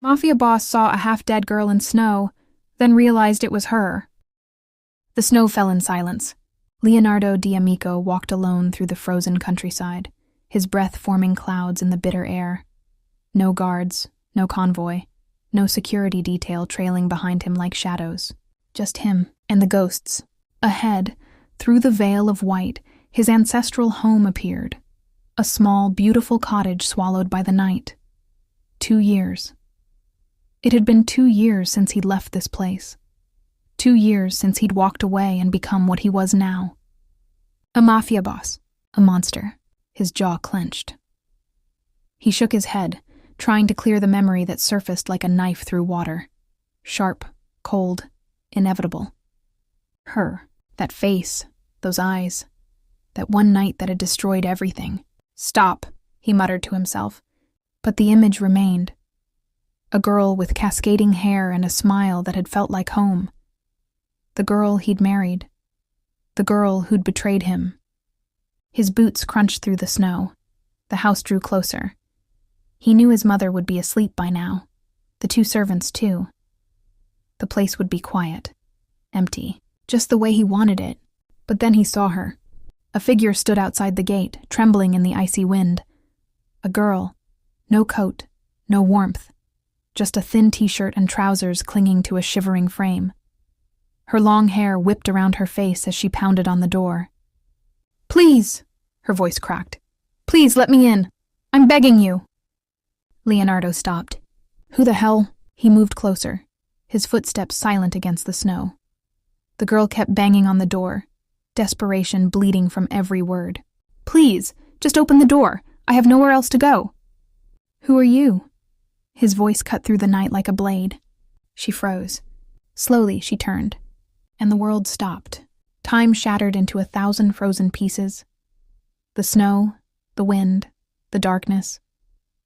Mafia boss saw a half-dead girl in snow, then realized it was her. The snow fell in silence. Leonardo D'Amico walked alone through the frozen countryside, his breath forming clouds in the bitter air. No guards, no convoy, no security detail trailing behind him like shadows. Just him and the ghosts. Ahead, through the veil of white, his ancestral home appeared. A small, beautiful cottage swallowed by the night. 2 years. It had been 2 years since he'd left this place. 2 years since he'd walked away and become what he was now. A mafia boss. A monster. His jaw clenched. He shook his head, trying to clear the memory that surfaced like a knife through water. Sharp, cold, inevitable. Her. That face. Those eyes. That one night that had destroyed everything. Stop, he muttered to himself. But the image remained. A girl with cascading hair and a smile that had felt like home. The girl he'd married. The girl who'd betrayed him. His boots crunched through the snow. The house drew closer. He knew his mother would be asleep by now. The 2 servants, too. The place would be quiet. Empty. Just the way he wanted it. But then he saw her. A figure stood outside the gate, trembling in the icy wind. A girl. No coat. No warmth. Just a thin t-shirt and trousers clinging to a shivering frame. Her long hair whipped around her face as she pounded on the door. "Please," her voice cracked. "Please let me in. I'm begging you." Leonardo stopped. Who the hell? He moved closer, his footsteps silent against the snow. The girl kept banging on the door, desperation bleeding from every word. "Please, just open the door. I have nowhere else to go." "Who are you?" His voice cut through the night like a blade. She froze. Slowly she turned, and the world stopped. Time shattered into 1,000 frozen pieces. The snow, the wind, the darkness,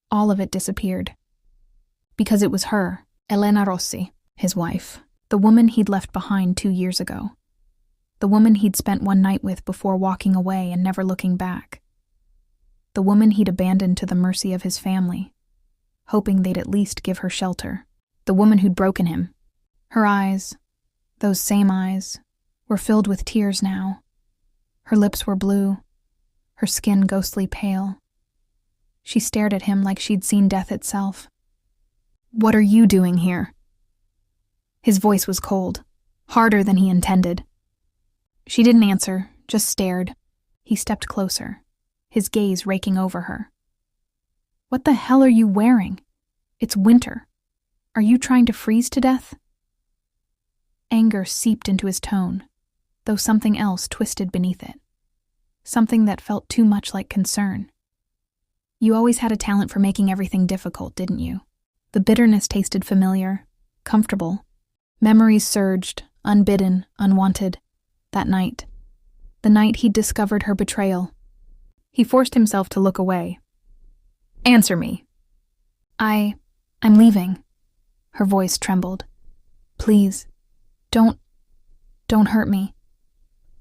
all of it disappeared. Because it was her, Elena Rossi, his wife, the woman he'd left behind 2 years ago. The woman he'd spent one night with before walking away and never looking back. The woman he'd abandoned to the mercy of his family, hoping they'd at least give her shelter. The woman who'd broken him. Her eyes, those same eyes, were filled with tears now. Her lips were blue, her skin ghostly pale. She stared at him like she'd seen death itself. "What are you doing here?" His voice was cold, harder than he intended. She didn't answer, just stared. He stepped closer, his gaze raking over her. "What the hell are you wearing? It's winter. Are you trying to freeze to death?" Anger seeped into his tone, though something else twisted beneath it. Something that felt too much like concern. "You always had a talent for making everything difficult, didn't you?" The bitterness tasted familiar, comfortable. Memories surged, unbidden, unwanted. That night. The night he'd discovered her betrayal. He forced himself to look away. "Answer me." I'm leaving." Her voice trembled. "Please, don't hurt me.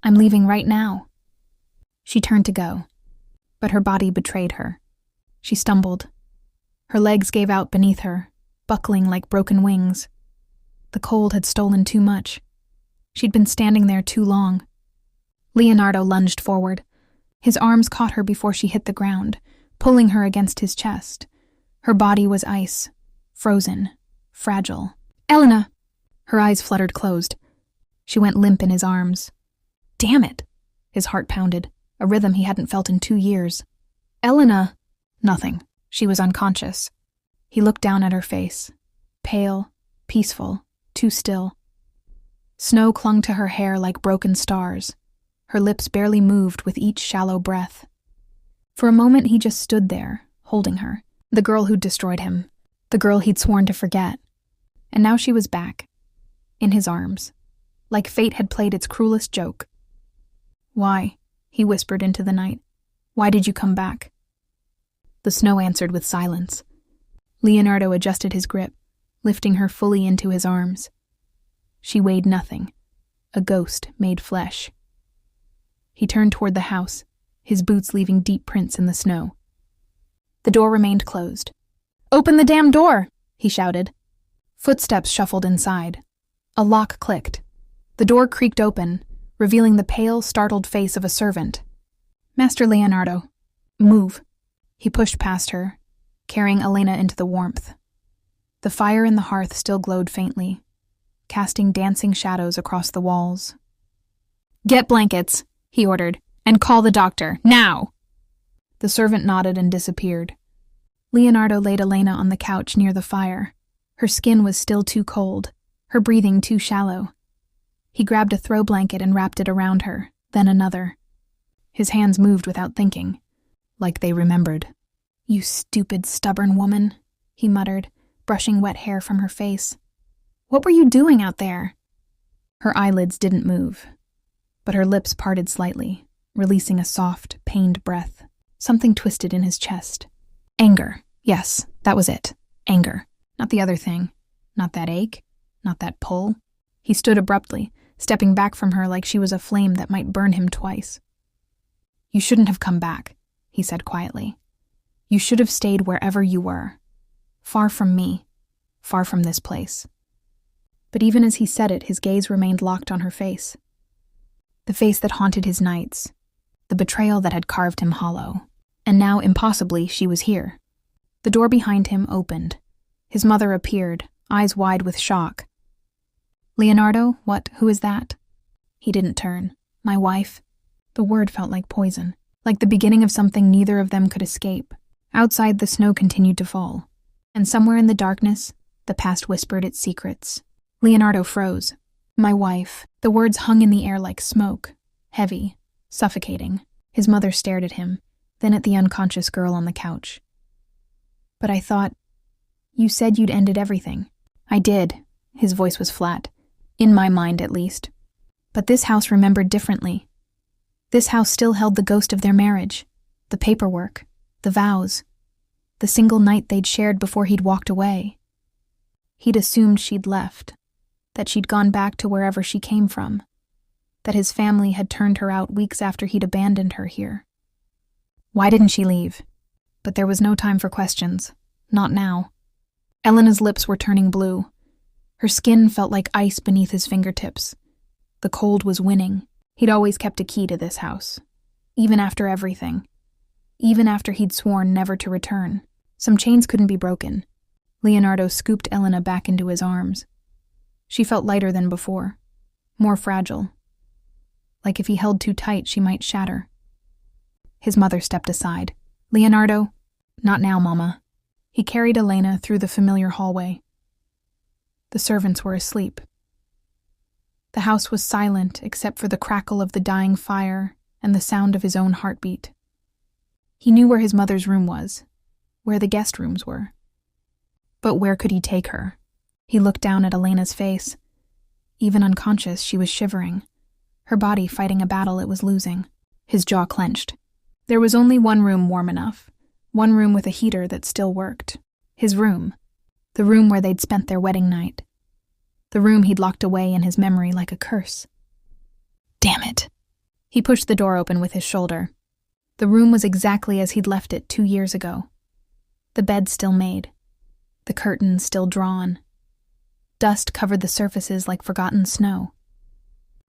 I'm leaving right now." She turned to go, but her body betrayed her. She stumbled. Her legs gave out beneath her, buckling like broken wings. The cold had stolen too much. She'd been standing there too long. Leonardo lunged forward. His arms caught her before she hit the ground, pulling her against his chest. Her body was ice, frozen, fragile. "Elena!" Her eyes fluttered closed. She went limp in his arms. "Damn it!" His heart pounded, a rhythm he hadn't felt in 2 years. "Elena!" Nothing. She was unconscious. He looked down at her face. Pale, peaceful, too still. Snow clung to her hair like broken stars. Her lips barely moved with each shallow breath. For a moment he just stood there, holding her. The girl who'd destroyed him. The girl he'd sworn to forget. And now she was back. In his arms. Like fate had played its cruelest joke. "Why?" he whispered into the night. "Why did you come back?" The snow answered with silence. Leonardo adjusted his grip, lifting her fully into his arms. She weighed nothing. A ghost made flesh. He turned toward the house, his boots leaving deep prints in the snow. The door remained closed. "Open the damn door!" he he shouted. Footsteps shuffled inside. A lock clicked. The door creaked open, revealing the pale, startled face of a servant. Master Leonardo, move. He pushed past her, carrying Elena into the warmth. The fire in the hearth still glowed faintly, casting dancing shadows across the walls. Get blankets, he ordered, and call the doctor, now! The servant nodded and disappeared. Leonardo laid Elena on the couch near the fire. Her skin was still too cold, her breathing too shallow. He grabbed a throw blanket and wrapped it around her, then another. His hands moved without thinking, like they remembered. You stupid, stubborn woman, he muttered, brushing wet hair from her face. What were you doing out there? Her eyelids didn't move, but her lips parted slightly, releasing a soft, pained breath. Something twisted in his chest. Anger. Yes, that was it. Anger. Not the other thing. Not that ache. Not that pull. He stood abruptly, stepping back from her like she was a flame that might burn him twice. You shouldn't have come back, he said quietly. You should have stayed wherever you were. Far from me. Far from this place. But even as he said it, his gaze remained locked on her face. The face that haunted his nights. The betrayal that had carved him hollow. And now, impossibly, she was here. The door behind him opened. His mother appeared, eyes wide with shock. Leonardo, what? Who is that? He didn't turn. My wife. The word felt like poison, like the beginning of something neither of them could escape. Outside, the snow continued to fall. And somewhere in the darkness, the past whispered its secrets. Leonardo froze. My wife. The words hung in the air like smoke. Heavy. Suffocating. His mother stared at him, then at the unconscious girl on the couch. But I thought, you said you'd ended everything. I did. His voice was flat. In my mind, at least. But this house remembered differently. This house still held the ghost of their marriage, the paperwork, the vows, the single night they'd shared before he'd walked away. He'd assumed she'd left, that she'd gone back to wherever she came from, that his family had turned her out weeks after he'd abandoned her here. Why didn't she leave? But there was no time for questions. Not now. Elena's lips were turning blue. Her skin felt like ice beneath his fingertips. The cold was winning. He'd always kept a key to this house. Even after everything. Even after he'd sworn never to return. Some chains couldn't be broken. Leonardo scooped Elena back into his arms. She felt lighter than before. More fragile. Like if he held too tight, she might shatter. His mother stepped aside. Leonardo, not now, Mama. He carried Elena through the familiar hallway. The servants were asleep. The house was silent except for the crackle of the dying fire and the sound of his own heartbeat. He knew where his mother's room was, where the guest rooms were. But where could he take her? He looked down at Elena's face. Even unconscious, she was shivering, her body fighting a battle it was losing. His jaw clenched. There was only one room warm enough, one room with a heater that still worked. His room. The room where they'd spent their wedding night. The room he'd locked away in his memory like a curse. Damn it. He pushed the door open with his shoulder. The room was exactly as he'd left it 2 years ago. The bed still made. The curtains still drawn. Dust covered the surfaces like forgotten snow.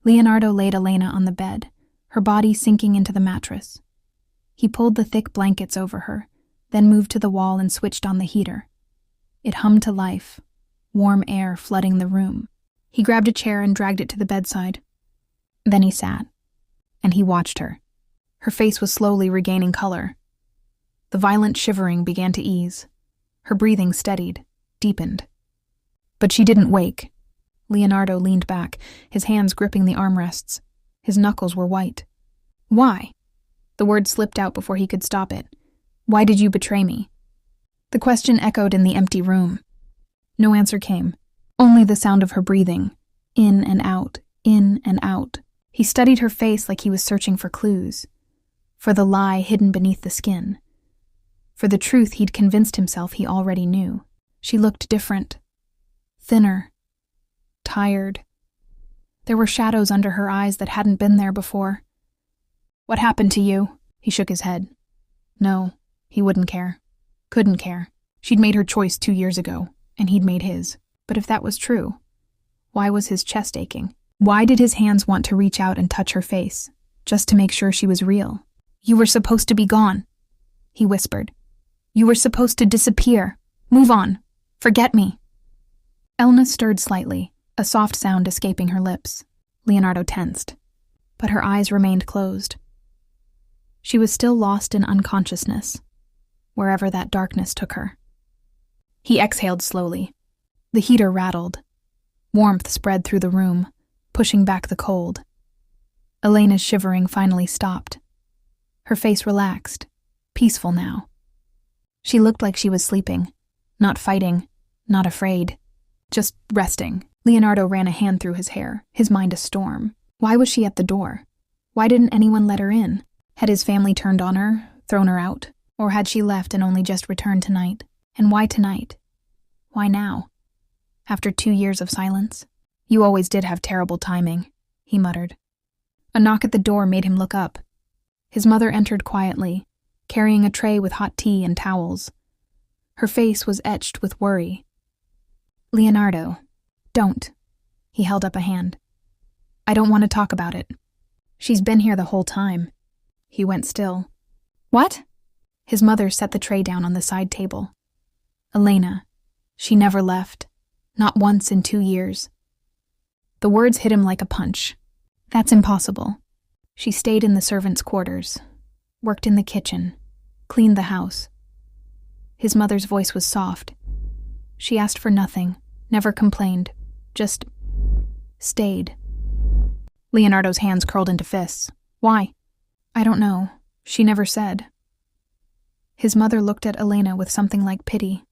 Leonardo laid Elena on the bed, her body sinking into the mattress. He pulled the thick blankets over her, then moved to the wall and switched on the heater. It hummed to life, warm air flooding the room. He grabbed a chair and dragged it to the bedside. Then he sat, and he watched her. Her face was slowly regaining color. The violent shivering began to ease. Her breathing steadied, deepened. But she didn't wake. Leonardo leaned back, his hands gripping the armrests. His knuckles were white. Why? The word slipped out before he could stop it. Why did you betray me? The question echoed in the empty room. No answer came. Only the sound of her breathing. In and out, in and out. He studied her face like he was searching for clues. For the lie hidden beneath the skin. For the truth he'd convinced himself he already knew. She looked different. Thinner. Tired. There were shadows under her eyes that hadn't been there before. What happened to you? He shook his head. No, he wouldn't care. Couldn't care. She'd made her choice 2 years ago. and he'd made his. But if that was true, why was his chest aching? Why did his hands want to reach out and touch her face, just to make sure she was real? "You were supposed to be gone," he whispered. "You were supposed to disappear. Move on. Forget me." Elna stirred slightly, a soft sound escaping her lips. Leonardo tensed, but her eyes remained closed. She was still lost in unconsciousness, wherever that darkness took her. He exhaled slowly. The heater rattled. Warmth spread through the room, pushing back the cold. Elena's shivering finally stopped. Her face relaxed, peaceful now. She looked like she was sleeping, not fighting, not afraid, just resting. Leonardo ran a hand through his hair, his mind a storm. Why was she at the door? Why didn't anyone let her in? Had his family turned on her, thrown her out? Or had she left and only just returned tonight? And why tonight? Why now? After 2 years of silence? "You always did have terrible timing," he muttered. A knock at the door made him look up. His mother entered quietly, carrying a tray with hot tea and towels. Her face was etched with worry. "Leonardo, don't." He held up a hand. "I don't want to talk about it. She's been here the whole time." He went still. "What?" His mother set the tray down on the side table. "Elena, she never left. Not once in 2 years." The words hit him like a punch. "That's impossible. She stayed in the servants' quarters, worked in the kitchen, cleaned the house." His mother's voice was soft. She asked for nothing, never complained, just stayed. Leonardo's hands curled into fists. "Why?" "I don't know. She never said." His mother looked at Elena with something like pity.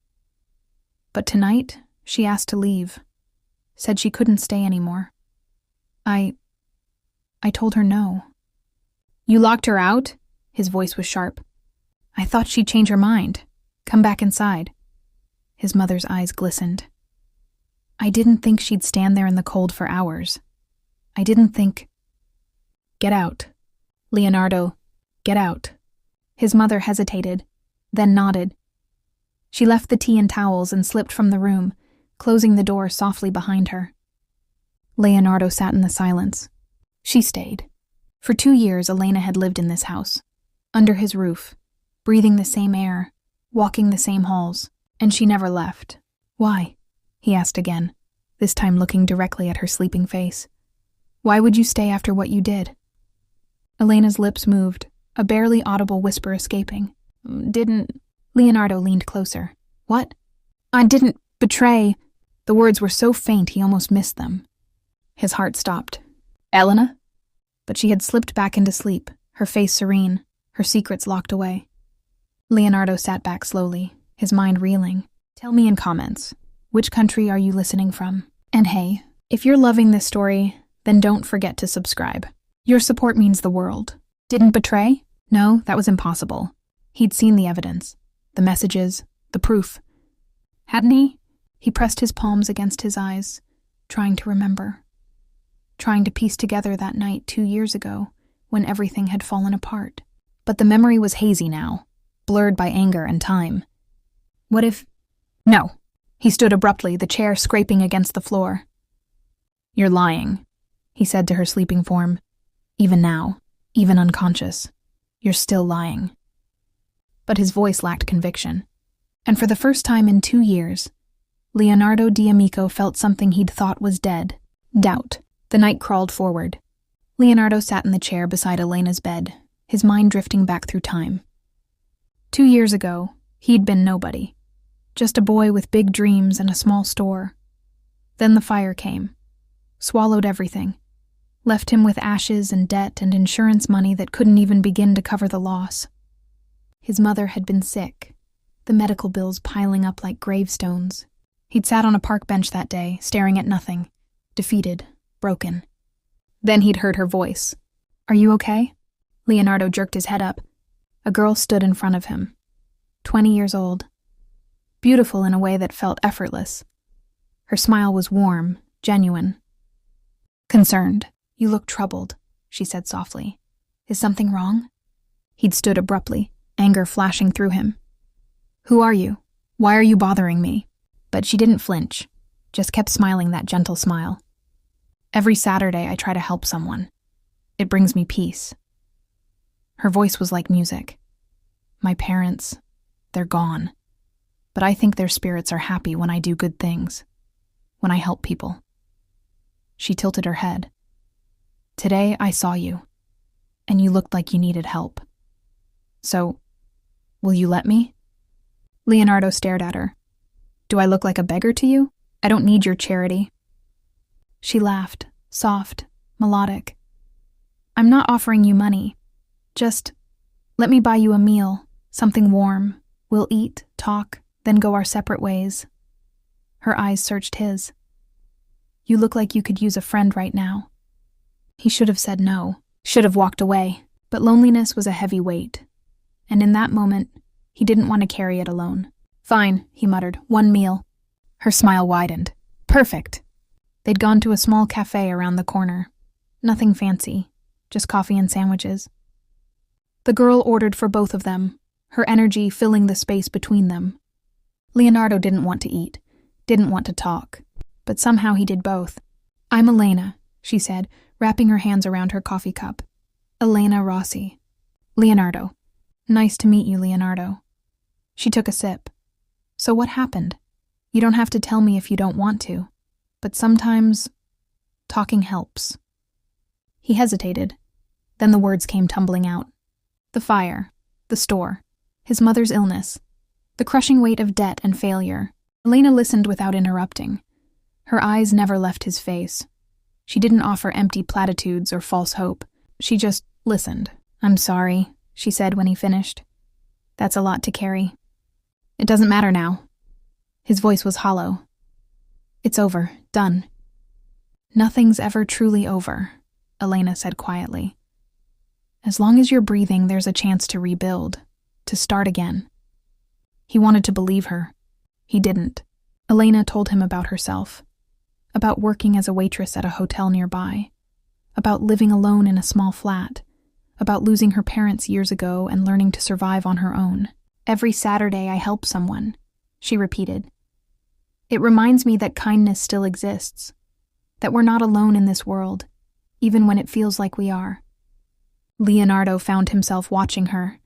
"But tonight, she asked to leave. Said she couldn't stay anymore. I told her no." "You locked her out?" His voice was sharp. "I thought she'd change her mind. Come back inside." His mother's eyes glistened. "I didn't think she'd stand there in the cold for hours. I didn't think—" "Get out. Leonardo, get out." His mother hesitated, then nodded. She left the tea and towels and slipped from the room, closing the door softly behind her. Leonardo sat in the silence. She stayed. For 2 years, Elena had lived in this house, under his roof, breathing the same air, walking the same halls, and she never left. "Why?" he asked again, this time looking directly at her sleeping face. "Why would you stay after what you did?" Elena's lips moved, a barely audible whisper escaping. "Didn't—" Leonardo leaned closer. "What?" "I didn't betray—" The words were so faint he almost missed them. His heart stopped. "Elena?" But she had slipped back into sleep, her face serene, her secrets locked away. Leonardo sat back slowly, his mind reeling. "Tell me in comments, which country are you listening from? And hey, if you're loving this story, then don't forget to subscribe. Your support means the world." Didn't betray? No, that was impossible. He'd seen the evidence, the messages, the proof. Hadn't he? He pressed his palms against his eyes, trying to remember. Trying to piece together that night 2 years ago, when everything had fallen apart. But the memory was hazy now, blurred by anger and time. What if— No! He stood abruptly, the chair scraping against the floor. "You're lying," he said to her sleeping form. "Even now, even unconscious, you're still lying." But his voice lacked conviction. And for the first time in 2 years, Leonardo D'Amico felt something he'd thought was dead. Doubt. The night crawled forward. Leonardo sat in the chair beside Elena's bed, his mind drifting back through time. 2 years ago, he'd been nobody. Just a boy with big dreams and a small store. Then the fire came. Swallowed everything. Left him with ashes and debt and insurance money that couldn't even begin to cover the loss. His mother had been sick, the medical bills piling up like gravestones. He'd sat on a park bench that day, staring at nothing, defeated, broken. Then he'd heard her voice. "Are you okay?" Leonardo jerked his head up. A girl stood in front of him, 20 years old. Beautiful in a way that felt effortless. Her smile was warm, genuine. "Concerned. You look troubled," she said softly. "Is something wrong?" He'd stood abruptly, anger flashing through him. "Who are you? Why are you bothering me?" But she didn't flinch, just kept smiling that gentle smile. Every Saturday I try to help someone. It brings me peace. Her voice was like music. My parents, they're gone. But I think their spirits are happy when I do good things, when I help people. She tilted her head. Today I saw you, and you looked like you needed help. So, will you let me? Leonardo stared at her. Do I look like a beggar to you? I don't need your charity. She laughed, soft, melodic. I'm not offering you money. Just let me buy you a meal, something warm. We'll eat, talk, then go our separate ways. Her eyes searched his. You look like you could use a friend right now. He should have said no, should have walked away, but loneliness was a heavy weight. And in that moment, he didn't want to carry it alone. Fine, he muttered, 1 meal. Her smile widened. Perfect. They'd gone to a small cafe around the corner. Nothing fancy, just coffee and sandwiches. The girl ordered for both of them, her energy filling the space between them. Leonardo didn't want to eat, didn't want to talk, but somehow he did both. I'm Elena, she said, wrapping her hands around her coffee cup. Elena Rossi. Leonardo. Nice to meet you, Leonardo. She took a sip. So what happened? You don't have to tell me if you don't want to, but sometimes talking helps. He hesitated. Then the words came tumbling out. The fire, the store, his mother's illness, the crushing weight of debt and failure. Elena listened without interrupting. Her eyes never left his face. She didn't offer empty platitudes or false hope. She just listened. I'm sorry, she said when he finished. That's a lot to carry. It doesn't matter now. His voice was hollow. It's over, done. Nothing's ever truly over, Elena said quietly. As long as you're breathing, there's a chance to rebuild, to start again. He wanted to believe her. He didn't. Elena told him about herself, about working as a waitress at a hotel nearby, about living alone in a small flat, about losing her parents years ago and learning to survive on her own. Every Saturday I help someone, she repeated. It reminds me that kindness still exists, that we're not alone in this world, even when it feels like we are. Leonardo found himself watching her,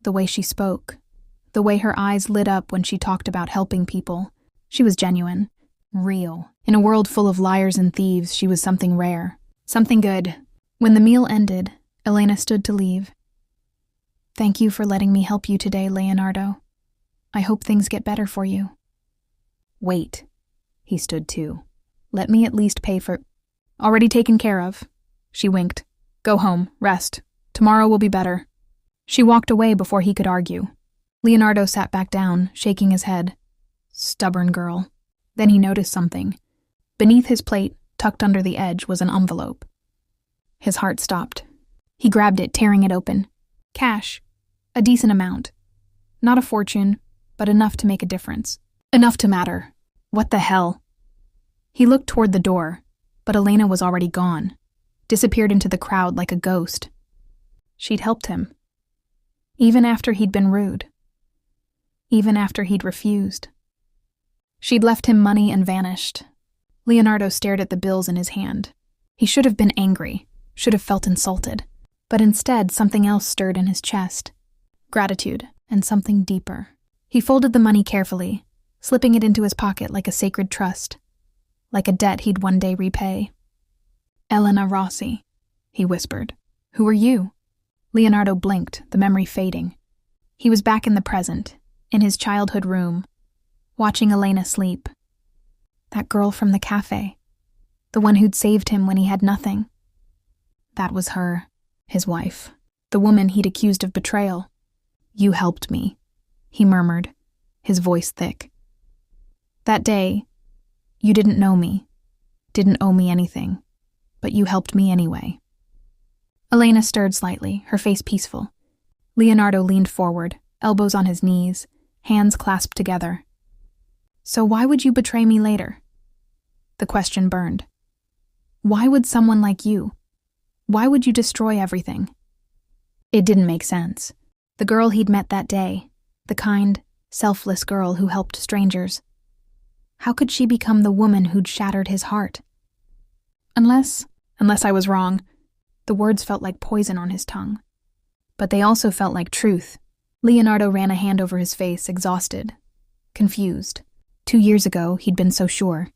the way she spoke, the way her eyes lit up when she talked about helping people. She was genuine, real. In a world full of liars and thieves, she was something rare, something good. When the meal ended, Elena stood to leave. Thank you for letting me help you today, Leonardo. I hope things get better for you. Wait. He stood too. Let me at least pay for... Already taken care of. She winked. Go home, rest. Tomorrow will be better. She walked away before he could argue. Leonardo sat back down, shaking his head. Stubborn girl. Then he noticed something. Beneath his plate, tucked under the edge, was an envelope. His heart stopped. He grabbed it, tearing it open. Cash. A decent amount. Not a fortune, but enough to make a difference. Enough to matter. What the hell? He looked toward the door, but Elena was already gone. Disappeared into the crowd like a ghost. She'd helped him. Even after he'd been rude. Even after he'd refused. She'd left him money and vanished. Leonardo stared at the bills in his hand. He should have been angry, should have felt insulted. But instead, something else stirred in his chest. Gratitude, and something deeper. He folded the money carefully, slipping it into his pocket like a sacred trust. Like a debt he'd one day repay. Elena Rossi, he whispered. Who are you? Leonardo blinked, the memory fading. He was back in the present, in his childhood room, watching Elena sleep. That girl from the cafe. The one who'd saved him when he had nothing. That was her, his wife. The woman he'd accused of betrayal. You helped me, he murmured, his voice thick. That day, you didn't know me, didn't owe me anything, but you helped me anyway. Elena stirred slightly, her face peaceful. Leonardo leaned forward, elbows on his knees, hands clasped together. So why would you betray me later? The question burned. Why would someone like you? Why would you destroy everything? It didn't make sense. The girl he'd met that day, the kind, selfless girl who helped strangers. How could she become the woman who'd shattered his heart? Unless I was wrong. The words felt like poison on his tongue. But they also felt like truth. Leonardo ran a hand over his face, exhausted, confused. 2 years ago, he'd been so sure.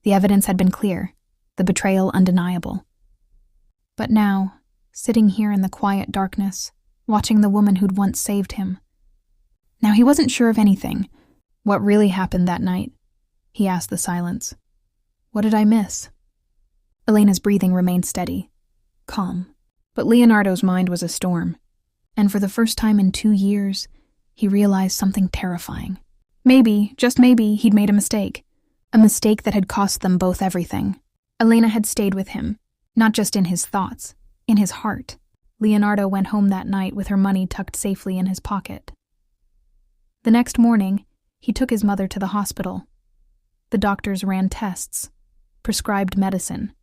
The evidence had been clear, the betrayal undeniable. But now, sitting here in the quiet darkness, watching the woman who'd once saved him. Now he wasn't sure of anything. What really happened that night? He asked the silence. What did I miss? Elena's breathing remained steady, calm. But Leonardo's mind was a storm. And for the first time in 2 years, he realized something terrifying. Maybe, just maybe, he'd made a mistake. A mistake that had cost them both everything. Elena had stayed with him, not just in his thoughts, in his heart. Leonardo went home that night with her money tucked safely in his pocket. The next morning, he took his mother to the hospital. The doctors ran tests, prescribed medicine.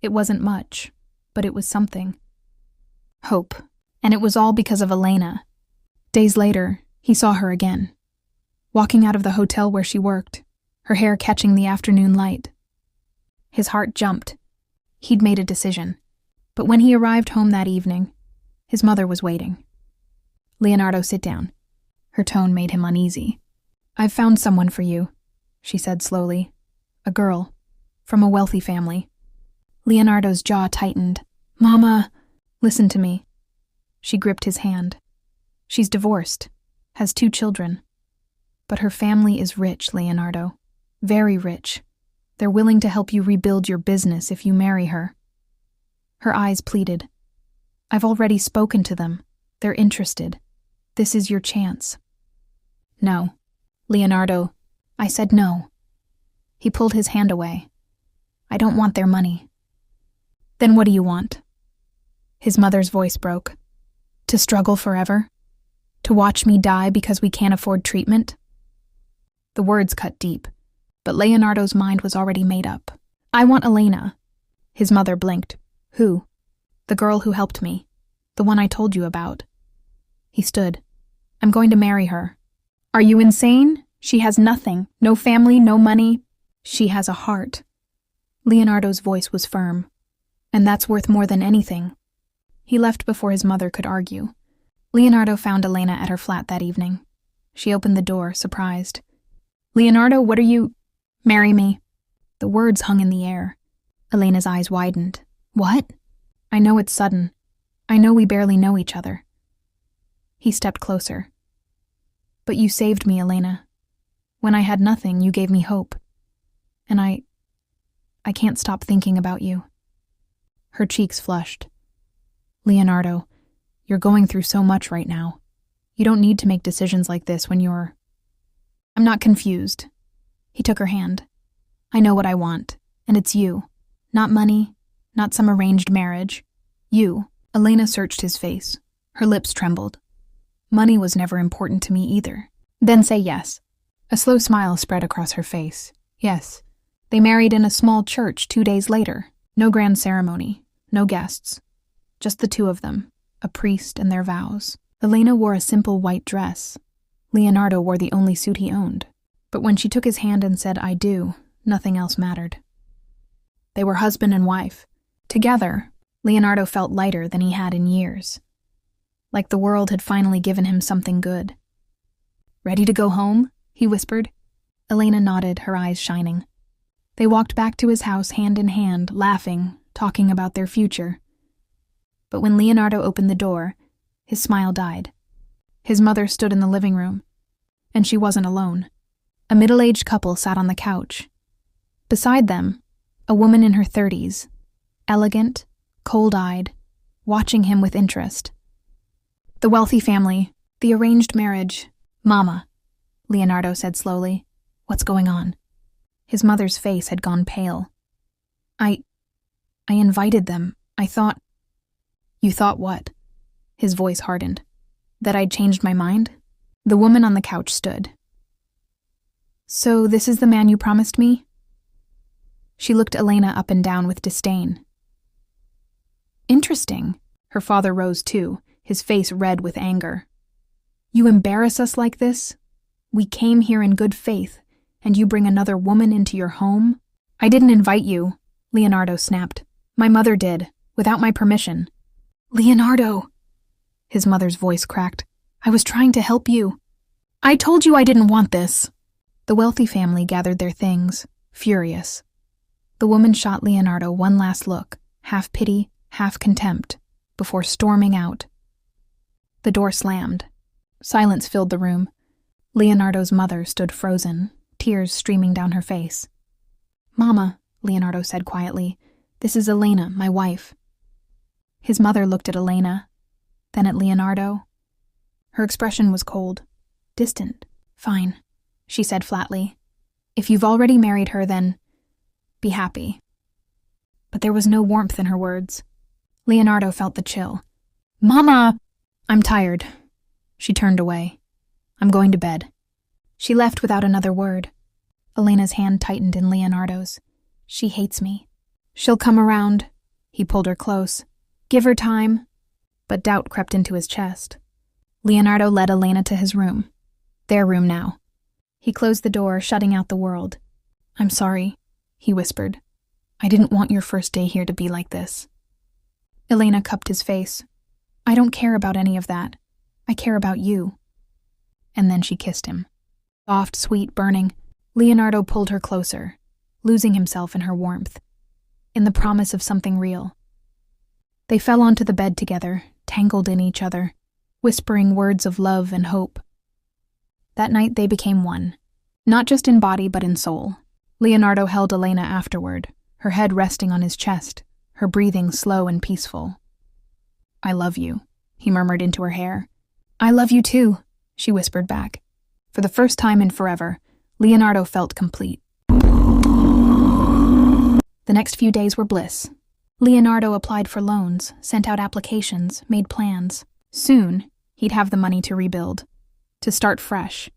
It wasn't much, but it was something. Hope. And it was all because of Elena. Days later, he saw her again, walking out of the hotel where she worked, her hair catching the afternoon light. His heart jumped. He'd made a decision. But when he arrived home that evening, his mother was waiting. Leonardo, sit down. Her tone made him uneasy. I've found someone for you, she said slowly. A girl, from a wealthy family. Leonardo's jaw tightened. Mama, listen to me. She gripped his hand. She's divorced, has 2 children. But her family is rich, Leonardo. Very rich. They're willing to help you rebuild your business if you marry her. Her eyes pleaded. I've already spoken to them. They're interested. This is your chance. No. Leonardo, I said no. He pulled his hand away. I don't want their money. Then what do you want? His mother's voice broke. To struggle forever? To watch me die because we can't afford treatment? The words cut deep, but Leonardo's mind was already made up. I want Elena. His mother blinked. Who? The girl who helped me. The one I told you about. He stood. I'm going to marry her. Are you insane? She has nothing. No family, no money. She has a heart. Leonardo's voice was firm. And that's worth more than anything. He left before his mother could argue. Leonardo found Elena at her flat that evening. She opened the door, surprised. Leonardo, what are you— Marry me. The words hung in the air. Elena's eyes widened. What? I know it's sudden. I know we barely know each other. He stepped closer. But you saved me, Elena. When I had nothing, you gave me hope. And I can't stop thinking about you. Her cheeks flushed. Leonardo, you're going through so much right now. You don't need to make decisions like this when you're— I'm not confused. He took her hand. I know what I want, and it's you. Not money, not some arranged marriage. You. Elena searched his face. Her lips trembled. Money was never important to me either. Then say yes. A slow smile spread across her face. Yes. They married in a small church 2 days later. No grand ceremony. No guests. Just the 2 of them, a priest and their vows. Elena wore a simple white dress. Leonardo wore the only suit he owned. But when she took his hand and said, I do, nothing else mattered. They were husband and wife. Together, Leonardo felt lighter than he had in years. Like the world had finally given him something good. Ready to go home? He whispered. Elena nodded, her eyes shining. They walked back to his house hand in hand, laughing, talking about their future. But when Leonardo opened the door, his smile died. His mother stood in the living room, and she wasn't alone. A middle-aged couple sat on the couch. Beside them, a woman in her 30s, elegant, cold-eyed, watching him with interest. The wealthy family, the arranged marriage. Mama, Leonardo said slowly. What's going on? His mother's face had gone pale. I invited them. I thought— You thought what? His voice hardened. That I'd changed my mind? The woman on the couch stood. So this is the man you promised me? She looked Elena up and down with disdain. Interesting. Her father rose too, his face red with anger. You embarrass us like this? We came here in good faith, And you bring another woman into your home? I didn't invite you, Leonardo snapped. My mother did, without my permission. Leonardo! His mother's voice cracked. I was trying to help you. I told you I didn't want this. The wealthy family gathered their things, furious. The woman shot Leonardo one last look, half pity, half contempt, before storming out. The door slammed. Silence filled the room. Leonardo's mother stood frozen, tears streaming down her face. Mama, Leonardo said quietly, this is Elena, my wife. His mother looked at Elena, then at Leonardo. Her expression was cold, distant. Fine, she said flatly. If you've already married her, then be happy. But there was no warmth in her words. Leonardo felt the chill. Mama! I'm tired. She turned away. I'm going to bed. She left without another word. Elena's hand tightened in Leonardo's. She hates me. She'll come around. He pulled her close. Give her time. But doubt crept into his chest. Leonardo led Elena to his room. Their room now. He closed the door, shutting out the world. I'm sorry, he whispered. I didn't want your first day here to be like this. Elena cupped his face. I don't care about any of that. I care about you. And then she kissed him. Soft, sweet, burning. Leonardo pulled her closer, losing himself in her warmth, in the promise of something real. They fell onto the bed together, tangled in each other, whispering words of love and hope. That night they became one, not just in body but in soul. Leonardo held Elena afterward, her head resting on his chest, her breathing slow and peaceful. I love you, he murmured into her hair. I love you too, she whispered back. For the first time in forever, Leonardo felt complete. The next few days were bliss. Leonardo applied for loans, sent out applications, made plans. Soon, he'd have the money to rebuild, to start fresh.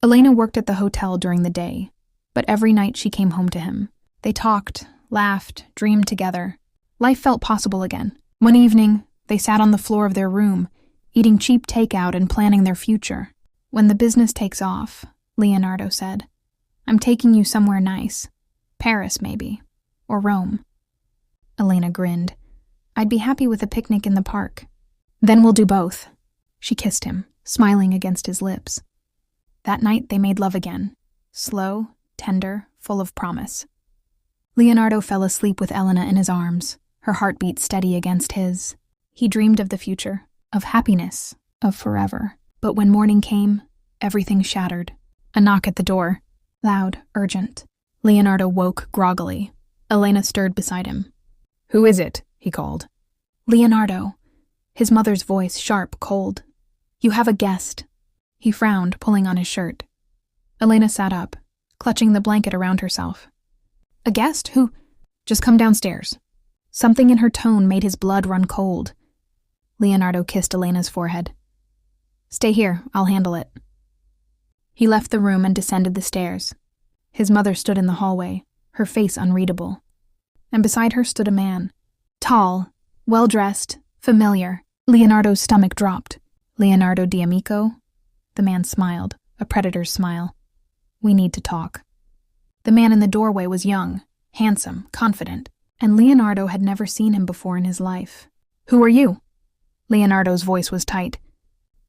Elena worked at the hotel during the day, but every night she came home to him. They talked, laughed, dreamed together. Life felt possible again. One evening, they sat on the floor of their room, eating cheap takeout and planning their future. When the business takes off, Leonardo said, I'm taking you somewhere nice. Paris, maybe. Or Rome. Elena grinned. I'd be happy with a picnic in the park. Then we'll do both. She kissed him, smiling against his lips. That night they made love again. Slow, tender, full of promise. Leonardo fell asleep with Elena in his arms, her heartbeat steady against his. He dreamed of the future, of happiness, of forever. But when morning came, everything shattered. A knock at the door. Loud, urgent. Leonardo woke groggily. Elena stirred beside him. Who is it? He called. Leonardo. His mother's voice sharp, cold. You have a guest. He frowned, pulling on his shirt. Elena sat up, clutching the blanket around herself. A guest? Who? Just come downstairs. Something in her tone made his blood run cold. Leonardo kissed Elena's forehead. Stay here, I'll handle it. He left the room and descended the stairs. His mother stood in the hallway, her face unreadable. And beside her stood a man. Tall, well-dressed, familiar. Leonardo's stomach dropped. Leonardo D'Amico? The man smiled, a predator's smile. We need to talk. The man in the doorway was young, handsome, confident, and Leonardo had never seen him before in his life. Who are you? Leonardo's voice was tight.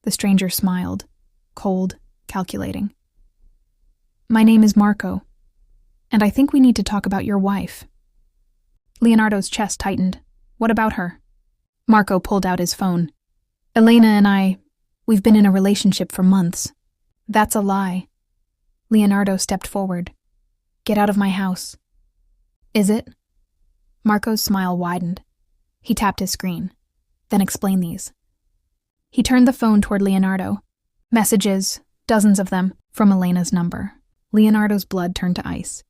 The stranger smiled, cold, calculating. My name is Marco, and I think we need to talk about your wife. Leonardo's chest tightened. What about her? Marco pulled out his phone. Elena and we've been in a relationship for months. That's a lie. Leonardo stepped forward. Get out of my house. Is it? Marco's smile widened. He tapped his screen. Then explain these. He turned the phone toward Leonardo. Messages, dozens of them, from Elena's number. Leonardo's blood turned to ice.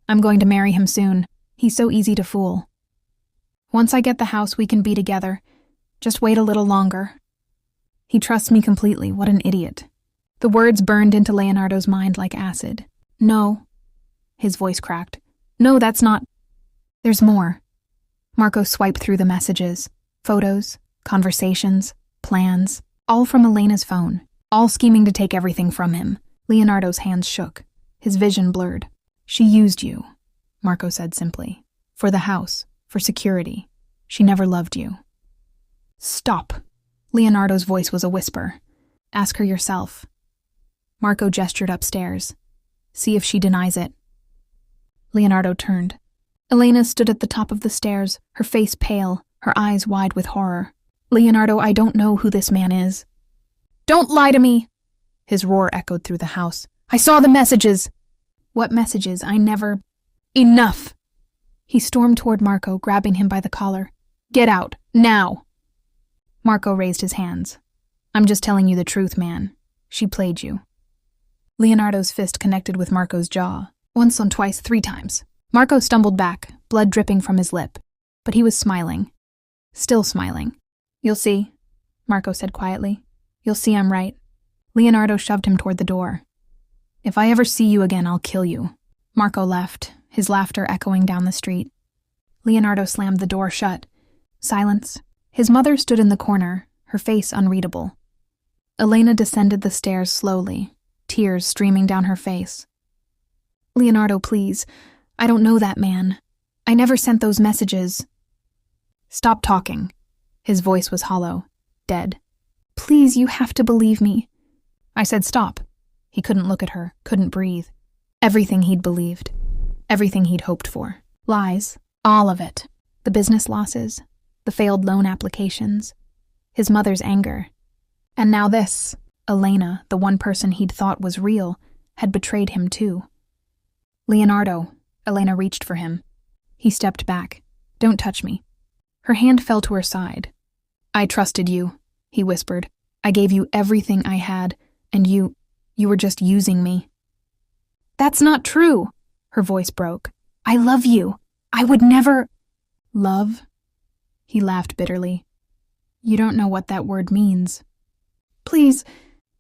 I'm going to marry him soon. He's so easy to fool. Once I get the house, we can be together. Just wait a little longer. He trusts me completely. What an idiot. The words burned into Leonardo's mind like acid. No. His voice cracked. No, that's not. There's more. Marco swiped through the messages. Photos, conversations, plans, all from Elena's phone, all scheming to take everything from him. Leonardo's hands shook. His vision blurred. "She used you," Marco said simply. "For the house, for security. She never loved you." "Stop." Leonardo's voice was a whisper. "Ask her yourself." Marco gestured upstairs. "See if she denies it." Leonardo turned. Elena stood at the top of the stairs, her face pale, her eyes wide with horror. "Leonardo, I don't know who this man is." "Don't lie to me!" His roar echoed through the house. "I saw the messages!" "What messages? I never—" "Enough!" He stormed toward Marco, grabbing him by the collar. "Get out, now!" Marco raised his hands. "I'm just telling you the truth, man. She played you." Leonardo's fist connected with Marco's jaw. Once and twice, 3 times. Marco stumbled back, blood dripping from his lip. But he was smiling. Still smiling. "You'll see," Marco said quietly. "You'll see I'm right." Leonardo shoved him toward the door. "If I ever see you again, I'll kill you." Marco left, his laughter echoing down the street. Leonardo slammed the door shut. Silence. His mother stood in the corner, her face unreadable. Elena descended the stairs slowly, tears streaming down her face. "Leonardo, please. I don't know that man. I never sent those messages." "Stop talking." His voice was hollow, dead. "Please, you have to believe me." I said stop. He couldn't look at her, couldn't breathe. Everything he'd believed. Everything he'd hoped for. Lies. All of it. The business losses. The failed loan applications. His mother's anger. And now this. Elena, the one person he'd thought was real, had betrayed him too. "Leonardo." Elena reached for him. He stepped back. "Don't touch me." Her hand fell to her side. "I trusted you," he whispered. "I gave you everything I had, and you were just using me." "That's not true," her voice broke. "I love you. I would never—" "Love?" He laughed bitterly. "You don't know what that word means." "Please,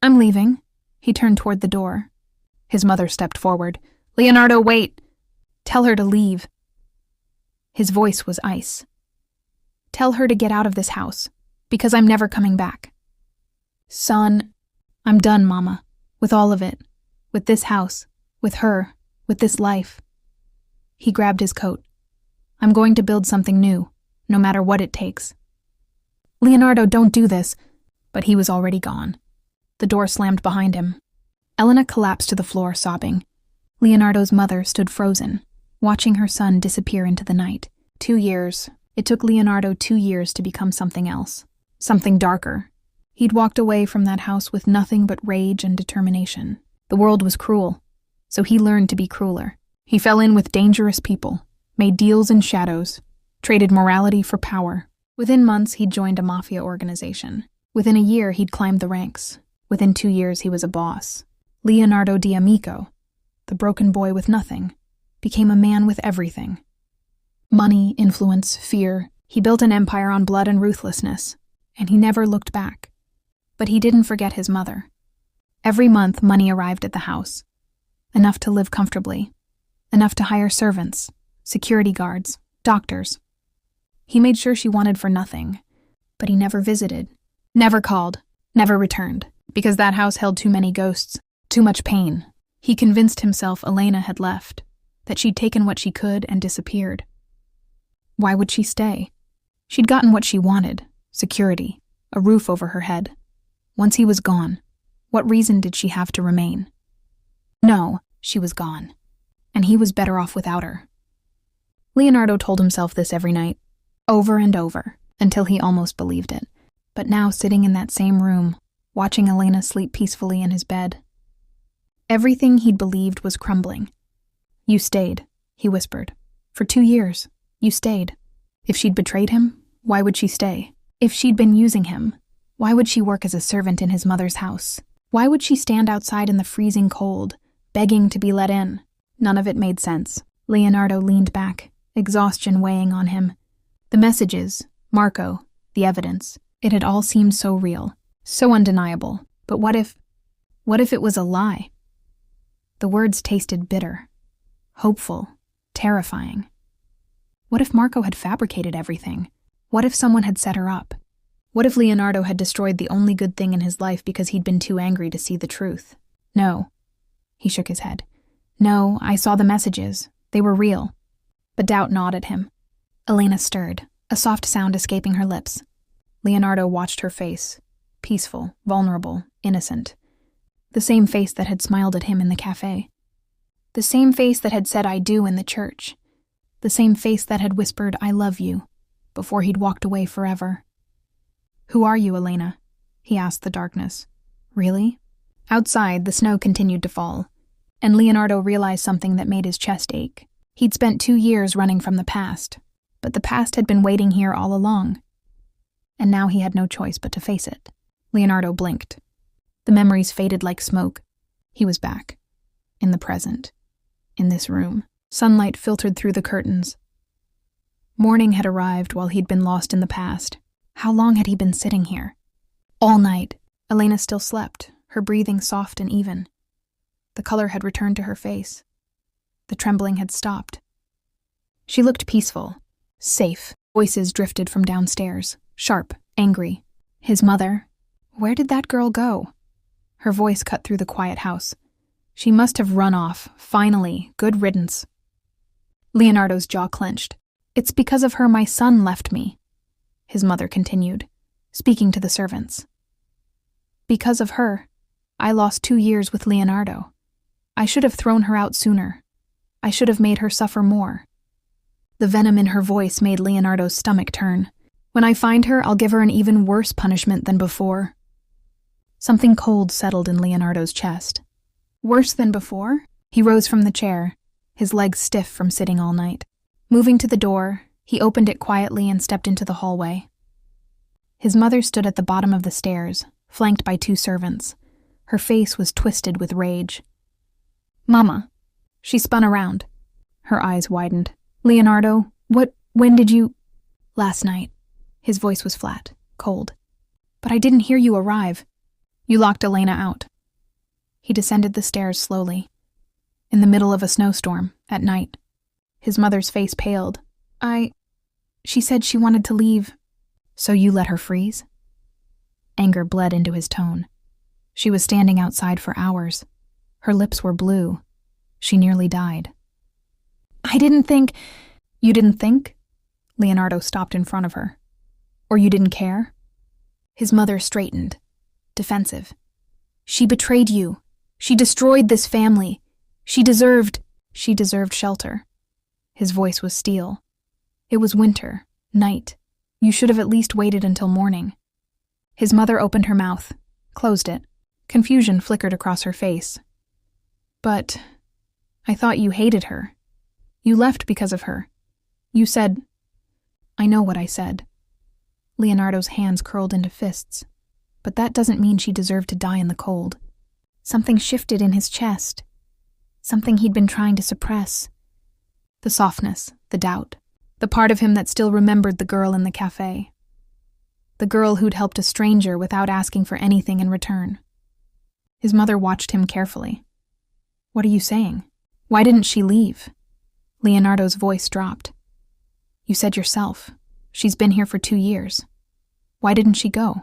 I'm leaving." He turned toward the door. His mother stepped forward. "Leonardo, wait. Tell her to leave." His voice was ice. "Tell her to get out of this house, because I'm never coming back." "Son, I'm done, Mama, with all of it, with this house, with her, with this life." He grabbed his coat. "I'm going to build something new, no matter what it takes." "Leonardo, don't do this." But he was already gone. The door slammed behind him. Elena collapsed to the floor, sobbing. Leonardo's mother stood frozen, watching her son disappear into the night. 2 years. It took Leonardo 2 years to become something else. Something darker. He'd walked away from that house with nothing but rage and determination. The world was cruel, so he learned to be crueler. He fell in with dangerous people, made deals in shadows, traded morality for power. Within months, he'd joined a Mafia organization. Within a year, he'd climbed the ranks. Within 2 years, he was a boss. Leonardo D'Amico, the broken boy with nothing, became a man with everything. Money, influence, fear. He built an empire on blood and ruthlessness, and he never looked back. But he didn't forget his mother. Every month, money arrived at the house. Enough to live comfortably. Enough to hire servants, security guards, doctors. He made sure she wanted for nothing, but he never visited, never called, never returned, because that house held too many ghosts, too much pain. He convinced himself Elena had left, that she'd taken what she could and disappeared. Why would she stay? She'd gotten what she wanted, security, a roof over her head. Once he was gone, what reason did she have to remain? No, she was gone, and he was better off without her. Leonardo told himself this every night, over and over, until he almost believed it. But now, sitting in that same room, watching Elena sleep peacefully in his bed, everything he'd believed was crumbling. "You stayed," he whispered. "For 2 years, you stayed. If she'd betrayed him, why would she stay? If she'd been using him, why would she work as a servant in his mother's house? Why would she stand outside in the freezing cold, begging to be let in?" None of it made sense. Leonardo leaned back, exhaustion weighing on him. The messages, Marco, the evidence, it had all seemed so real, so undeniable. But what if it was a lie? The words tasted bitter, hopeful, terrifying. What if Marco had fabricated everything? What if someone had set her up? What if Leonardo had destroyed the only good thing in his life because he'd been too angry to see the truth? No. He shook his head. No, I saw the messages. They were real. But doubt gnawed at him. Elena stirred, a soft sound escaping her lips. Leonardo watched her face. Peaceful, vulnerable, innocent. The same face that had smiled at him in the cafe. The same face that had said "I do" in the church. The same face that had whispered "I love you" before he'd walked away forever. "Who are you, Elena?" he asked the darkness. Really? Outside, the snow continued to fall, and Leonardo realized something that made his chest ache. He'd spent 2 years running from the past, but the past had been waiting here all along. And now he had no choice but to face it. Leonardo blinked. The memories faded like smoke. He was back. In the present. In this room. Sunlight filtered through the curtains. Morning had arrived while he'd been lost in the past. How long had he been sitting here? All night. Elena still slept, her breathing soft and even. The color had returned to her face. The trembling had stopped. She looked peaceful, safe. Voices drifted from downstairs, sharp, angry. His mother. Where did that girl go? Her voice cut through the quiet house. She must have run off. Finally, good riddance. Leonardo's jaw clenched. It's because of her my son left me, his mother continued, speaking to the servants. Because of her, I lost 2 years with Leonardo. I should have thrown her out sooner. I should have made her suffer more. The venom in her voice made Leonardo's stomach turn. When I find her, I'll give her an even worse punishment than before. Something cold settled in Leonardo's chest. Worse than before? He rose from the chair, his legs stiff from sitting all night. Moving to the door, he opened it quietly and stepped into the hallway. His mother stood at the bottom of the stairs, flanked by 2 servants. Her face was twisted with rage. Mama. She spun around. Her eyes widened. Leonardo, when did you... Last night. His voice was flat, cold. But I didn't hear you arrive. You locked Elena out. He descended the stairs slowly. In the middle of a snowstorm, at night. His mother's face paled. She said she wanted to leave. So you let her freeze? Anger bled into his tone. She was standing outside for hours. Her lips were blue. She nearly died. I didn't think... You didn't think? Leonardo stopped in front of her. Or you didn't care? His mother straightened, defensive. She betrayed you. She destroyed this family. She deserved shelter. His voice was steel. It was winter, night. You should have at least waited until morning. His mother opened her mouth, closed it. Confusion flickered across her face. But I thought you hated her. You left because of her. You said... I know what I said. Leonardo's hands curled into fists. But that doesn't mean she deserved to die in the cold. Something shifted in his chest. Something he'd been trying to suppress. The softness, the doubt. The part of him that still remembered the girl in the cafe. The girl who'd helped a stranger without asking for anything in return. His mother watched him carefully. What are you saying? Why didn't she leave? Leonardo's voice dropped. You said yourself. She's been here for 2 years. Why didn't she go?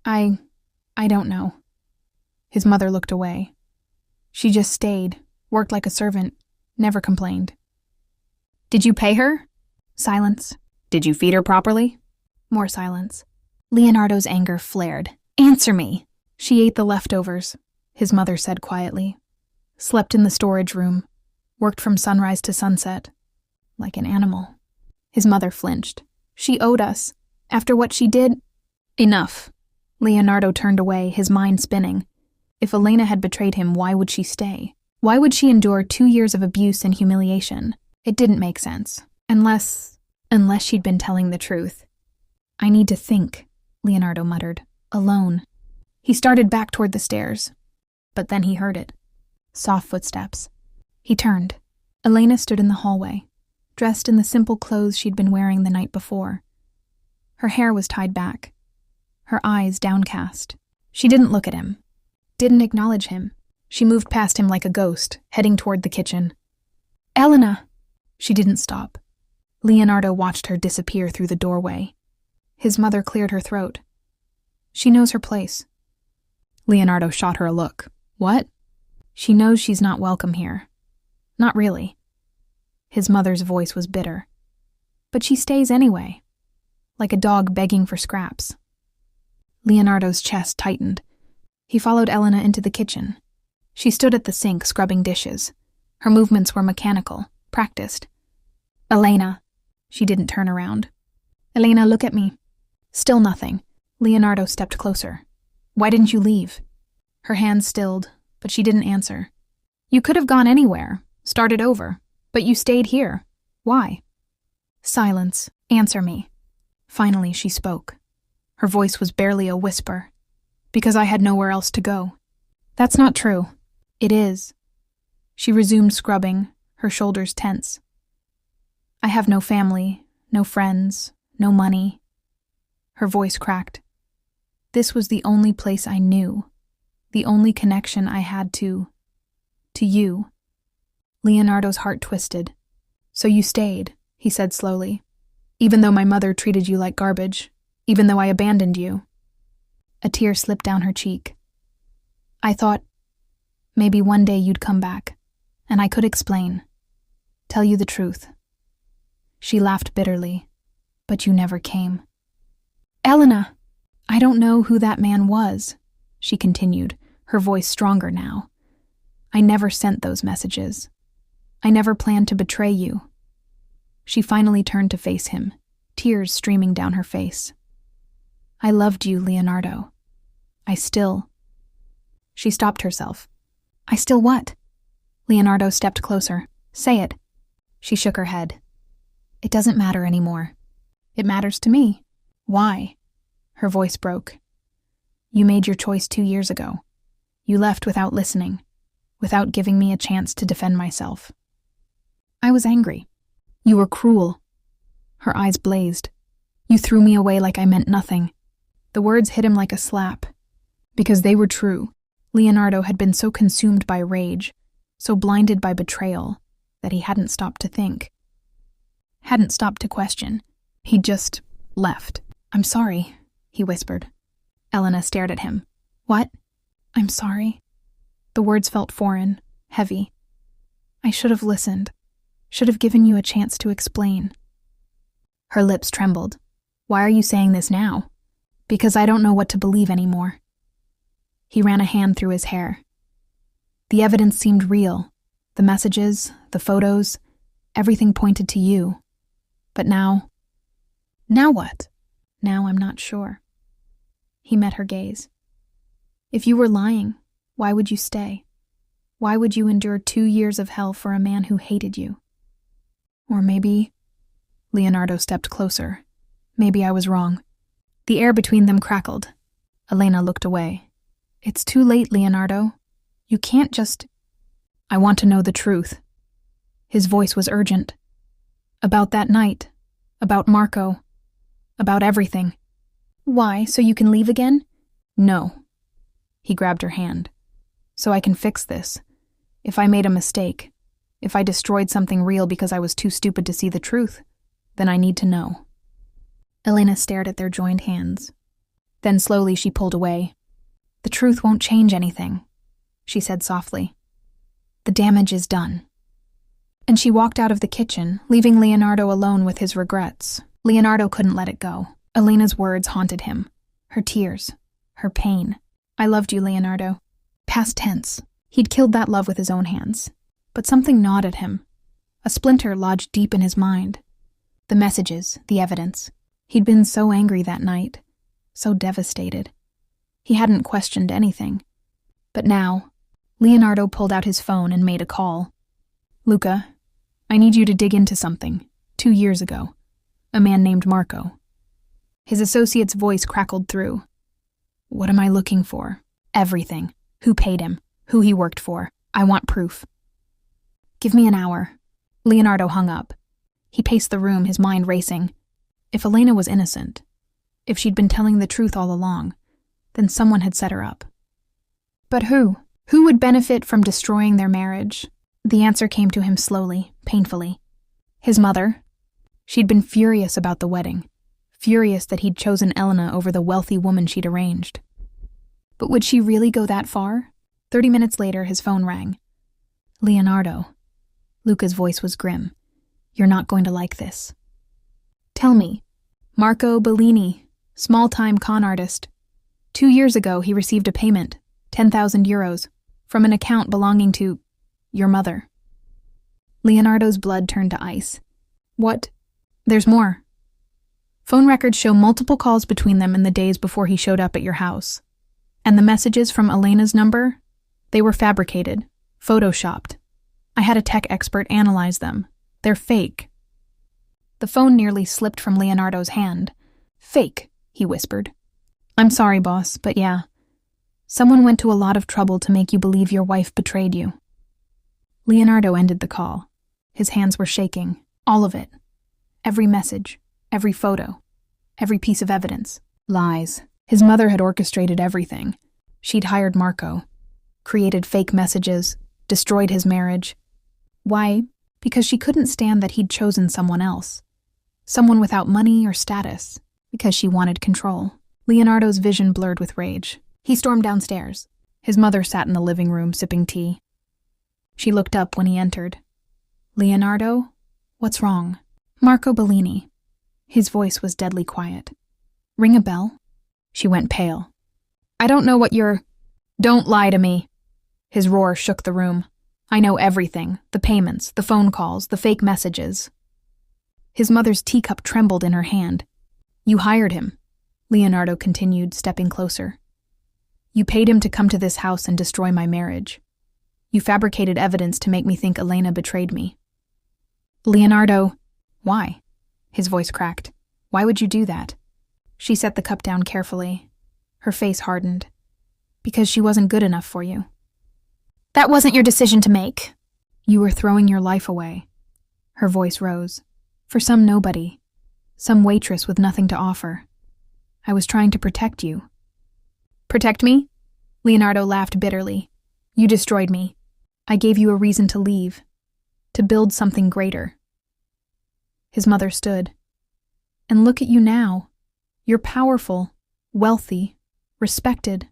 I don't know. His mother looked away. She just stayed, worked like a servant, never complained. Did you pay her? Silence. Did you feed her properly? More silence. Leonardo's anger flared. Answer me! She ate the leftovers, his mother said quietly. Slept in the storage room. Worked from sunrise to sunset. Like an animal. His mother flinched. She owed us. After what she did... Enough. Leonardo turned away, his mind spinning. If Elena had betrayed him, why would she stay? Why would she endure 2 years of abuse and humiliation? It didn't make sense. Unless she'd been telling the truth. I need to think, Leonardo muttered. Alone. He started back toward the stairs. But then he heard it. Soft footsteps. He turned. Elena stood in the hallway, dressed in the simple clothes she'd been wearing the night before. Her hair was tied back. Her eyes downcast. She didn't look at him. Didn't acknowledge him. She moved past him like a ghost, heading toward the kitchen. Elena! She didn't stop. Leonardo watched her disappear through the doorway. His mother cleared her throat. She knows her place. Leonardo shot her a look. What? She knows she's not welcome here. Not really. His mother's voice was bitter. But she stays anyway, like a dog begging for scraps. Leonardo's chest tightened. He followed Elena into the kitchen. She stood at the sink scrubbing dishes. Her movements were mechanical, practiced. Elena. She didn't turn around. Elena, look at me. Still nothing. Leonardo stepped closer. Why didn't you leave? Her hands stilled, but she didn't answer. You could have gone anywhere, started over, but you stayed here. Why? Silence. Answer me. Finally, she spoke. Her voice was barely a whisper. Because I had nowhere else to go. That's not true. It is. She resumed scrubbing, her shoulders tense. I have no family, no friends, no money. Her voice cracked. This was the only place I knew, the only connection I had to you. Leonardo's heart twisted. So you stayed, he said slowly, even though my mother treated you like garbage, even though I abandoned you. A tear slipped down her cheek. I thought maybe one day you'd come back, and I could explain, tell you the truth. She laughed bitterly, but you never came. Elena! I don't know who that man was, she continued, her voice stronger now. I never sent those messages. I never planned to betray you. She finally turned to face him, tears streaming down her face. I loved you, Leonardo. I still... She stopped herself. I still what? Leonardo stepped closer. Say it. She shook her head. It doesn't matter anymore. It matters to me. Why? Her voice broke. You made your choice 2 years ago. You left without listening, without giving me a chance to defend myself. I was angry. You were cruel. Her eyes blazed. You threw me away like I meant nothing. The words hit him like a slap. Because they were true. Leonardo had been so consumed by rage, so blinded by betrayal, that he hadn't stopped to think. Hadn't stopped to question. He just left. I'm sorry, he whispered. Elena stared at him. What? I'm sorry. The words felt foreign, heavy. I should have listened. Should have given you a chance to explain. Her lips trembled. Why are you saying this now? Because I don't know what to believe anymore. He ran a hand through his hair. The evidence seemed real. The messages, the photos, everything pointed to you. But now... Now what? Now I'm not sure. He met her gaze. If you were lying, why would you stay? Why would you endure 2 years of hell for a man who hated you? Or maybe... Leonardo stepped closer. Maybe I was wrong. The air between them crackled. Elena looked away. It's too late, Leonardo. You can't just... I want to know the truth. His voice was urgent. About that night. About Marco. About everything. Why, so you can leave again? No. He grabbed her hand. So I can fix this. If I made a mistake, if I destroyed something real because I was too stupid to see the truth, then I need to know. Elena stared at their joined hands. Then slowly she pulled away. The truth won't change anything, she said softly. The damage is done. And she walked out of the kitchen, leaving Leonardo alone with his regrets. Leonardo couldn't let it go. Elena's words haunted him. Her tears. Her pain. I loved you, Leonardo. Past tense. He'd killed that love with his own hands. But something gnawed at him. A splinter lodged deep in his mind. The messages, the evidence. He'd been so angry that night. So devastated. He hadn't questioned anything. But now, Leonardo pulled out his phone and made a call. Luca, I need you to dig into something. 2 years ago. A man named Marco. His associate's voice crackled through. What am I looking for? Everything. Who paid him? Who he worked for? I want proof. Give me an hour. Leonardo hung up. He paced the room, his mind racing. If Elena was innocent, if she'd been telling the truth all along, then someone had set her up. But who? Who would benefit from destroying their marriage? The answer came to him slowly, painfully. His mother. She'd been furious about the wedding. Furious that he'd chosen Elena over the wealthy woman she'd arranged. But would she really go that far? 30 minutes later, his phone rang. Leonardo. Luca's voice was grim. "You're not going to like this." "Tell me." "Marco Bellini, small-time con artist. 2 years ago, he received a payment, 10,000 euros, from an account belonging to your mother." Leonardo's blood turned to ice. "What?" "There's more. Phone records show multiple calls between them in the days before he showed up at your house. And the messages from Elena's number? They were fabricated, photoshopped. I had a tech expert analyze them. They're fake." The phone nearly slipped from Leonardo's hand. "Fake," he whispered. "I'm sorry, boss, but yeah. Someone went to a lot of trouble to make you believe your wife betrayed you." Leonardo ended the call. His hands were shaking, all of it. Every message, every photo, every piece of evidence. Lies. His mother had orchestrated everything. She'd hired Marco, created fake messages, destroyed his marriage. Why? Because she couldn't stand that he'd chosen someone else. Someone without money or status. Because she wanted control. Leonardo's vision blurred with rage. He stormed downstairs. His mother sat in the living room sipping tea. She looked up when he entered. "Leonardo, what's wrong?" "Marco Bellini." His voice was deadly quiet. "Ring a bell?" She went pale. "I don't know what you're—" "Don't lie to me." His roar shook the room. "I know everything. The payments, the phone calls, the fake messages." His mother's teacup trembled in her hand. "You hired him," Leonardo continued, stepping closer. "You paid him to come to this house and destroy my marriage. You fabricated evidence to make me think Elena betrayed me." "Leonardo, why?" His voice cracked. "Why would you do that?" She set the cup down carefully. Her face hardened. "Because she wasn't good enough for you." "That wasn't your decision to make." "You were throwing your life away." Her voice rose. "For some nobody. Some waitress with nothing to offer. I was trying to protect you." "Protect me?" Leonardo laughed bitterly. "You destroyed me. I gave you a reason to leave. To build something greater." His mother stood. "And look at you now. You're powerful, wealthy, respected.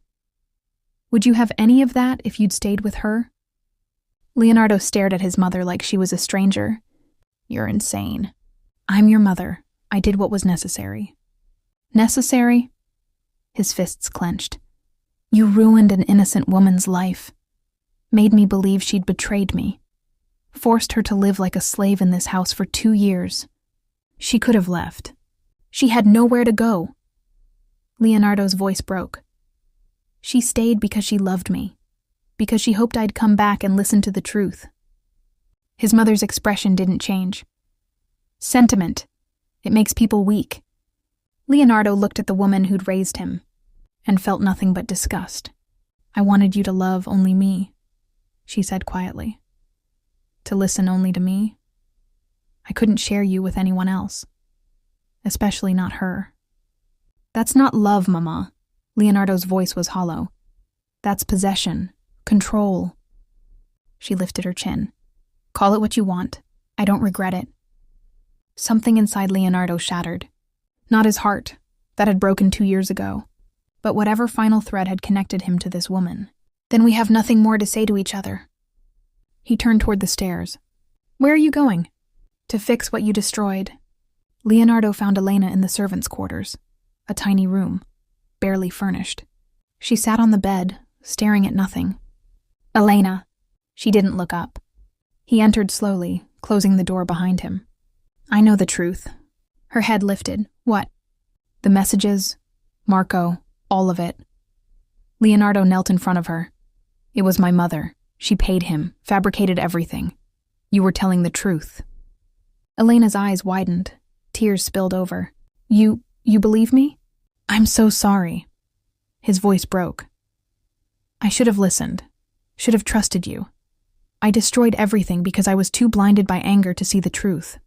Would you have any of that if you'd stayed with her?" Leonardo stared at his mother like she was a stranger. "You're insane." "I'm your mother. I did what was necessary." "Necessary?" His fists clenched. "You ruined an innocent woman's life. Made me believe she'd betrayed me. Forced her to live like a slave in this house for 2 years. She could have left. She had nowhere to go." Leonardo's voice broke. "She stayed because she loved me. Because she hoped I'd come back and listen to the truth." His mother's expression didn't change. "Sentiment. It makes people weak." Leonardo looked at the woman who'd raised him and felt nothing but disgust. "I wanted you to love only me," she said quietly. "To listen only to me. I couldn't share you with anyone else. Especially not her." "That's not love, Mama." Leonardo's voice was hollow. "That's possession. Control." She lifted her chin. "Call it what you want. I don't regret it." Something inside Leonardo shattered. Not his heart, that had broken 2 years ago, but whatever final thread had connected him to this woman. "Then we have nothing more to say to each other." He turned toward the stairs. "Where are you going?" "To fix what you destroyed." Leonardo found Elena in the servants' quarters, a tiny room, barely furnished. She sat on the bed, staring at nothing. "Elena." She didn't look up. He entered slowly, closing the door behind him. "I know the truth." Her head lifted. "What?" "The messages, Marco, all of it." Leonardo knelt in front of her. "It was my mother. She paid him, fabricated everything. You were telling the truth." Elena's eyes widened. Tears spilled over. You believe me?" "I'm so sorry." His voice broke. "I should have listened. Should have trusted you. I destroyed everything because I was too blinded by anger to see the truth."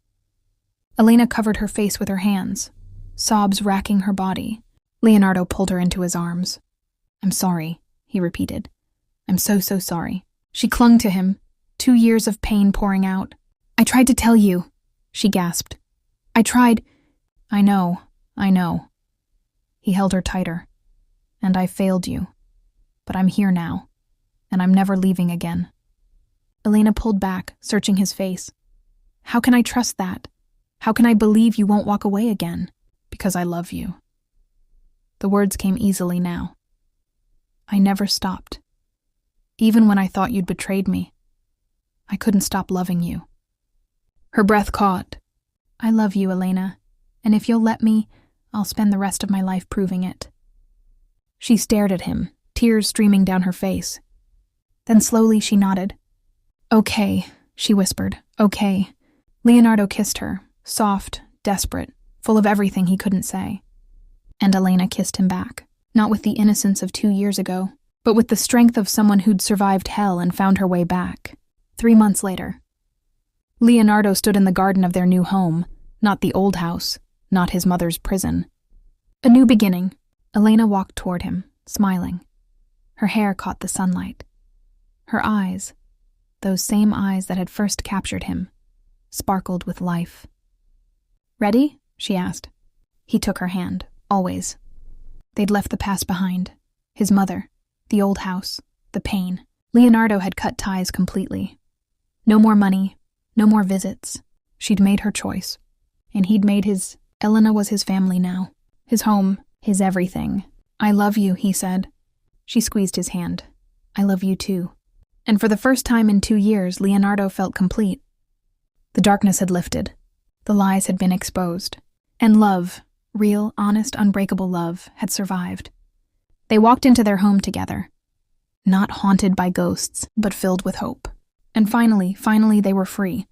Elena covered her face with her hands, sobs racking her body. Leonardo pulled her into his arms. "I'm sorry," he repeated. "I'm so sorry." She clung to him, 2 years of pain pouring out. "I tried to tell you," she gasped. "I tried—" I know. He held her tighter. "And I failed you. But I'm here now, and I'm never leaving again." Elena pulled back, searching his face. How can I trust that? How can I believe you won't walk away again? Because I love you. The words came easily now. I never stopped. Even when I thought you'd betrayed me, I couldn't stop loving you. Her breath caught. I love you, Elena, and if you'll let me, I'll spend the rest of my life proving it. She stared at him, tears streaming down her face. Then slowly she nodded. Okay, she whispered. Okay. Leonardo kissed her, soft, desperate, full of everything he couldn't say. And Elena kissed him back, not with the innocence of 2 years ago, but with the strength of someone who'd survived hell and found her way back. 3 months later, Leonardo stood in the garden of their new home, not the old house, not his mother's prison. A new beginning. Elena walked toward him, smiling. Her hair caught the sunlight. Her eyes, those same eyes that had first captured him, sparkled with life. Ready? She asked. He took her hand, always. They'd left the past behind. His mother, the old house, the pain. Leonardo had cut ties completely. No more money, no more visits. She'd made her choice. And he'd made his. Elena was his family now. His home, his everything. I love you, he said. She squeezed his hand. I love you too. And for the first time in 2 years, Leonardo felt complete. The darkness had lifted. The lies had been exposed. And love, real, honest, unbreakable love, had survived. They walked into their home together. Not haunted by ghosts, but filled with hope. And finally they were free.